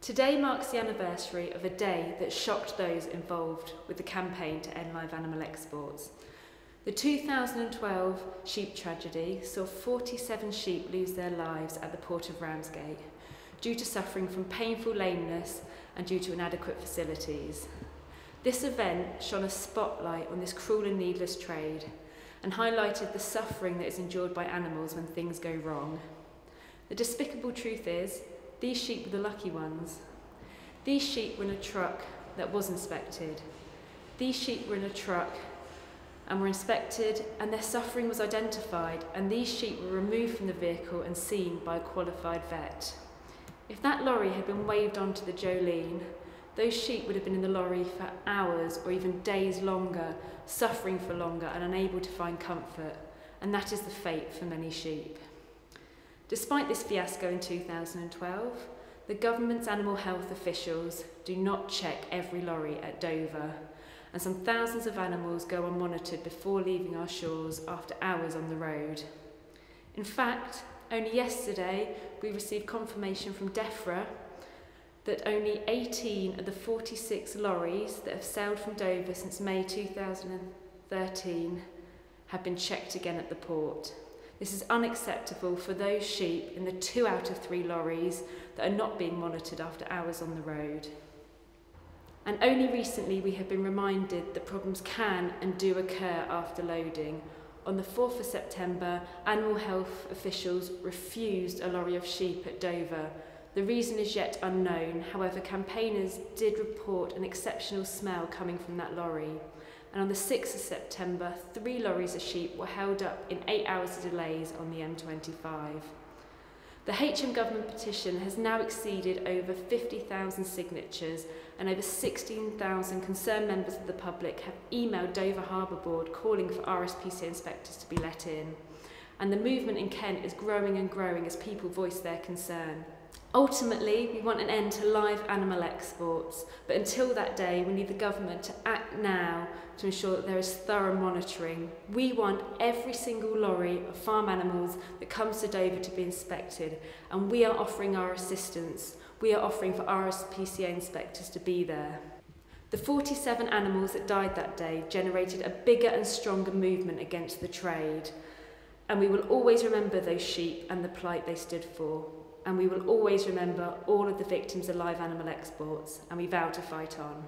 Today marks the anniversary of a day that shocked those involved with the campaign to end live animal exports. The 2012 sheep tragedy saw 47 sheep lose their lives at the port of Ramsgate due to suffering from painful lameness and due to inadequate facilities. This event shone a spotlight on this cruel and needless trade and highlighted the suffering that is endured by animals when things go wrong. The despicable truth is, these sheep were the lucky ones. These sheep were in a truck that was inspected. These sheep were in a truck and were inspected, and their suffering was identified, and these sheep were removed from the vehicle and seen by a qualified vet. If that lorry had been waved onto the Jolene, those sheep would have been in the lorry for hours or even days longer, suffering for longer and unable to find comfort, and that is the fate for many sheep. Despite this fiasco in 2012, the government's animal health officials do not check every lorry at Dover, and some thousands of animals go unmonitored before leaving our shores after hours on the road. In fact, only yesterday we received confirmation from DEFRA that only 18 of the 46 lorries that have sailed from Dover since May 2013 have been checked again at the port. This is unacceptable for those sheep in the 2 out of 3 lorries that are not being monitored after hours on the road. And only recently we have been reminded that problems can and do occur after loading. On the 4th of September, animal health officials refused a lorry of sheep at Dover. The reason is yet unknown, however campaigners did report an exceptional smell coming from that lorry. And on the 6th of September, 3 lorries of sheep were held up in 8 hours of delays on the M25. The HM government petition has now exceeded over 50,000 signatures, and over 16,000 concerned members of the public have emailed Dover Harbour Board calling for RSPCA inspectors to be let in. And the movement in Kent is growing and growing as people voice their concern. Ultimately, we want an end to live animal exports, but until that day, we need the government to act now to ensure that there is thorough monitoring. We want every single lorry of farm animals that comes to Dover to be inspected, and we are offering our assistance. We are offering for RSPCA inspectors to be there. The 47 animals that died that day generated a bigger and stronger movement against the trade, and we will always remember those sheep and the plight they stood for. And we will always remember all of the victims of live animal exports, and we vow to fight on.